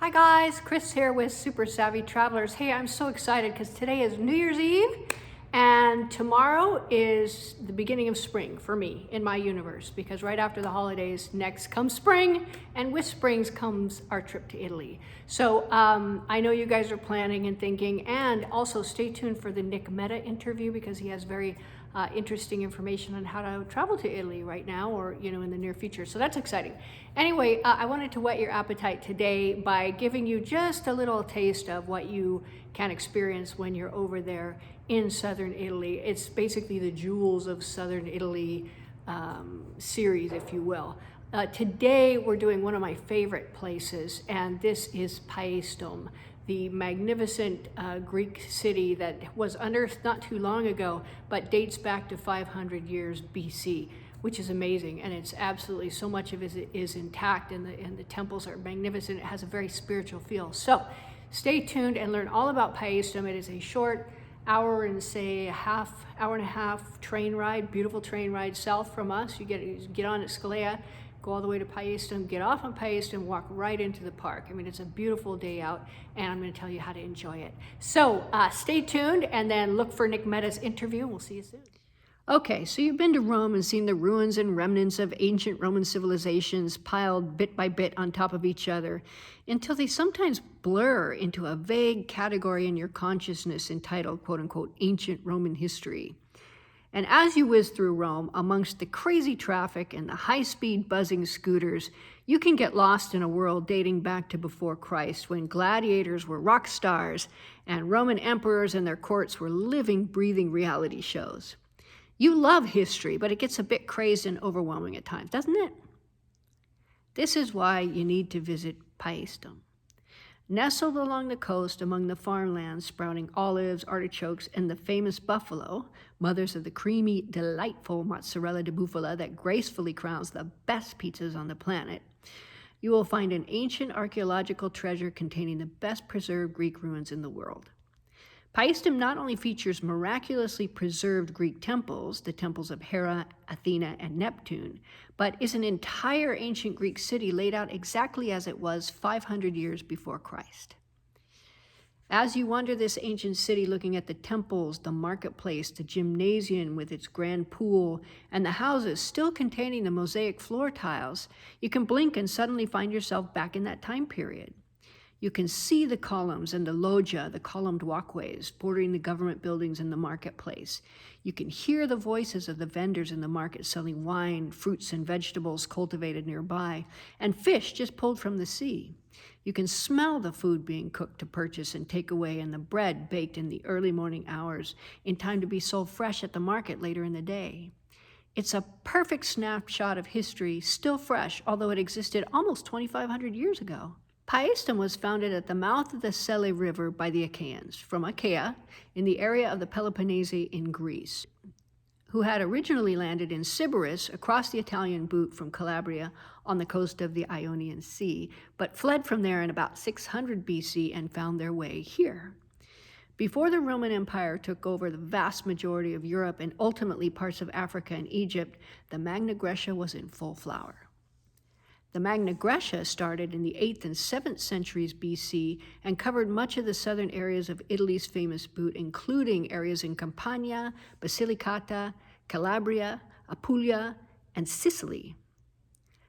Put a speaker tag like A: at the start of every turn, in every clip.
A: Hi guys, Chris here with Super Savvy Travelers. Hey, I'm so excited because today is New Year's Eve and tomorrow is the beginning of spring for me in my universe, because right after the holidays, next comes spring, and with springs comes our trip to Italy. So I know you guys are planning and thinking, and also stay tuned for the METTA interview because he has very interesting information on how to travel to Italy right now, or in the near future. So that's exciting. Anyway, I wanted to whet your appetite today by giving you just a little taste of what you can experience when you're over there in southern Italy. It's basically the Jewels of Southern Italy series, if you will. Today we're doing one of my favorite places, and this is Paestum, the magnificent Greek city that was unearthed not too long ago, but dates back to 500 years BC, which is amazing. And it's absolutely, so much of it is intact, and the temples are magnificent. It has a very spiritual feel. So stay tuned and learn all about Paestum. It is a short hour and hour and a half train ride, beautiful train ride south from us. You get on at Scalea, go all the way to Paestum, get off on Paestum, walk right into the park. I mean, it's a beautiful day out, and I'm going to tell you how to enjoy it. So stay tuned, and then look for METTA's interview, and we'll see you soon. Okay, so you've been to Rome and seen the ruins and remnants of ancient Roman civilizations piled bit by bit on top of each other until they sometimes blur into a vague category in your consciousness entitled, quote unquote, ancient Roman history. And as you whiz through Rome, amongst the crazy traffic and the high-speed buzzing scooters, you can get lost in a world dating back to before Christ, when gladiators were rock stars and Roman emperors and their courts were living, breathing reality shows. You love history, but it gets a bit crazed and overwhelming at times, doesn't it? This is why you need to visit Paestum. Nestled along the coast among the farmlands sprouting olives, artichokes, and the famous buffalo, mothers of the creamy, delightful mozzarella di bufala that gracefully crowns the best pizzas on the planet, you will find an ancient archaeological treasure containing the best preserved Greek ruins in the world. Paestum not only features miraculously preserved Greek temples, the temples of Hera, Athena, and Neptune, but is an entire ancient Greek city laid out exactly as it was 500 years before Christ. As you wander this ancient city looking at the temples, the marketplace, the gymnasium with its grand pool, and the houses still containing the mosaic floor tiles, you can blink and suddenly find yourself back in that time period. You can see the columns and the loggia, the columned walkways bordering the government buildings in the marketplace. You can hear the voices of the vendors in the market selling wine, fruits, and vegetables cultivated nearby, and fish just pulled from the sea. You can smell the food being cooked to purchase and take away, and the bread baked in the early morning hours in time to be sold fresh at the market later in the day. It's a perfect snapshot of history, still fresh, although it existed almost 2,500 years ago. Paestum was founded at the mouth of the Sele River by the Achaeans from Achaea in the area of the Peloponnese in Greece, who had originally landed in Sybaris across the Italian boot from Calabria on the coast of the Ionian Sea, but fled from there in about 600 BC and found their way here. Before the Roman Empire took over the vast majority of Europe and ultimately parts of Africa and Egypt, the Magna Graecia was in full flower. The Magna Graecia started in the 8th and 7th centuries BC and covered much of the southern areas of Italy's famous boot, including areas in Campania, Basilicata, Calabria, Apulia, and Sicily.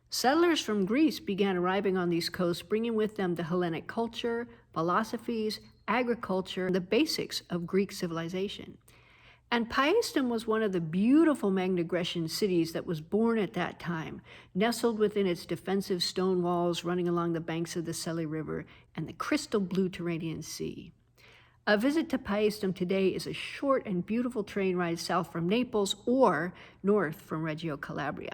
A: Settlers from Greece began arriving on these coasts, bringing with them the Hellenic culture, philosophies, agriculture, and the basics of Greek civilization. And Paestum was one of the beautiful Magna Grecian cities that was born at that time, nestled within its defensive stone walls running along the banks of the Sele River and the crystal blue Tyrrhenian Sea. A visit to Paestum today is a short and beautiful train ride south from Naples or north from Reggio Calabria.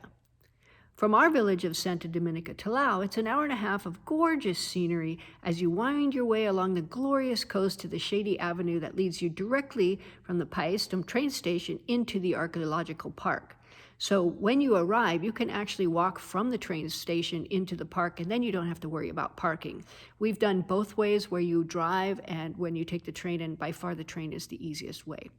A: From our village of Santa Domenica Talao, it's an hour and a half of gorgeous scenery as you wind your way along the glorious coast to the shady avenue that leads you directly from the Paestum train station into the archaeological park. So when you arrive, you can actually walk from the train station into the park, and then you don't have to worry about parking. We've done both ways, where you drive and when you take the train, and by far the train is the easiest way.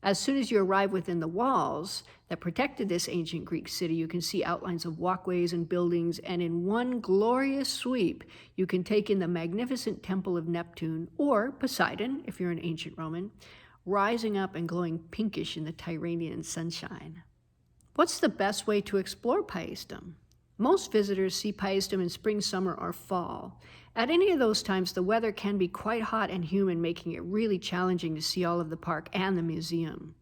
A: As soon as you arrive within the walls that protected this ancient Greek city, you can see outlines of walkways and buildings, and in one glorious sweep, you can take in the magnificent temple of Neptune, or Poseidon, if you're an ancient Roman, rising up and glowing pinkish in the Tyrrhenian sunshine. What's the best way to explore Paestum? Most visitors see Paestum in spring, summer, or fall. At any of those times, the weather can be quite hot and humid, making it really challenging to see all of the park and the museum.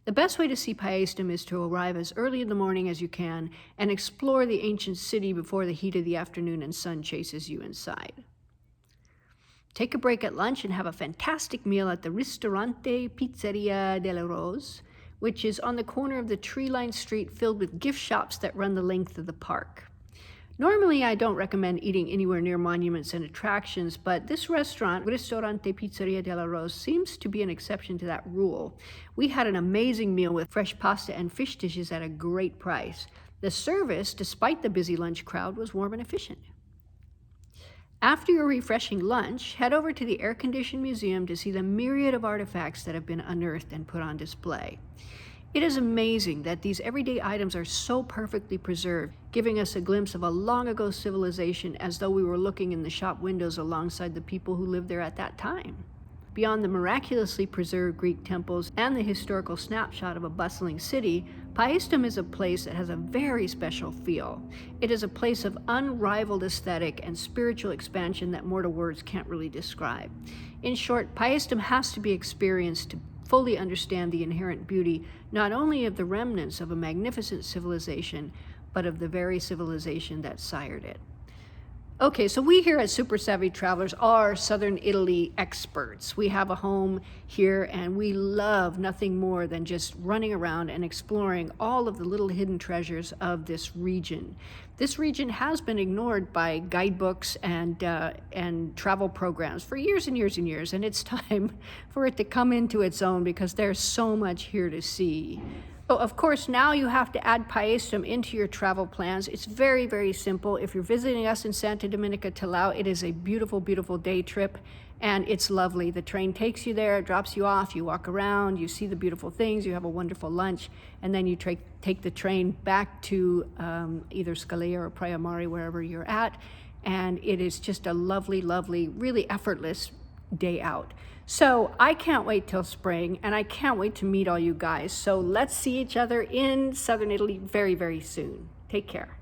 A: The best way to see Paestum is to arrive as early in the morning as you can and explore the ancient city before the heat of the afternoon and sun chases you inside. Take a break at lunch and have a fantastic meal at the Ristorante Pizzeria della Rose, which is on the corner of the tree-lined street filled with gift shops that run the length of the park. Normally, I don't recommend eating anywhere near monuments and attractions, but this restaurant, Ristorante Pizzeria della Rose, seems to be an exception to that rule. We had an amazing meal with fresh pasta and fish dishes at a great price. The service, despite the busy lunch crowd, was warm and efficient. After your refreshing lunch, head over to the air-conditioned museum to see the myriad of artifacts that have been unearthed and put on display. It is amazing that these everyday items are so perfectly preserved, giving us a glimpse of a long-ago civilization as though we were looking in the shop windows alongside the people who lived there at that time. Beyond the miraculously preserved Greek temples and the historical snapshot of a bustling city, Paestum is a place that has a very special feel. It is a place of unrivaled aesthetic and spiritual expansion that mortal words can't really describe. In short, Paestum has to be experienced to fully understand the inherent beauty not only of the remnants of a magnificent civilization, but of the very civilization that sired it. Okay, so we here at Super Savvy Travelers are Southern Italy experts. We have a home here and we love nothing more than just running around and exploring all of the little hidden treasures of this region. This region has been ignored by guidebooks and travel programs for years and years and years, and it's time for it to come into its own because there's so much here to see. So of course, now you have to add Paestum into your travel plans. It's very, very simple. If you're visiting us in Santa Domenica Talao, it is a beautiful, beautiful day trip, and it's lovely. The train takes you there, drops you off, you walk around, you see the beautiful things, you have a wonderful lunch, and then you take the train back to either Scalea or Praia Mare, wherever you're at, and it is just a lovely, lovely, really effortless day out. So I can't wait till spring, and I can't wait to meet all you guys. So let's see each other in Southern Italy very, very soon. Take care.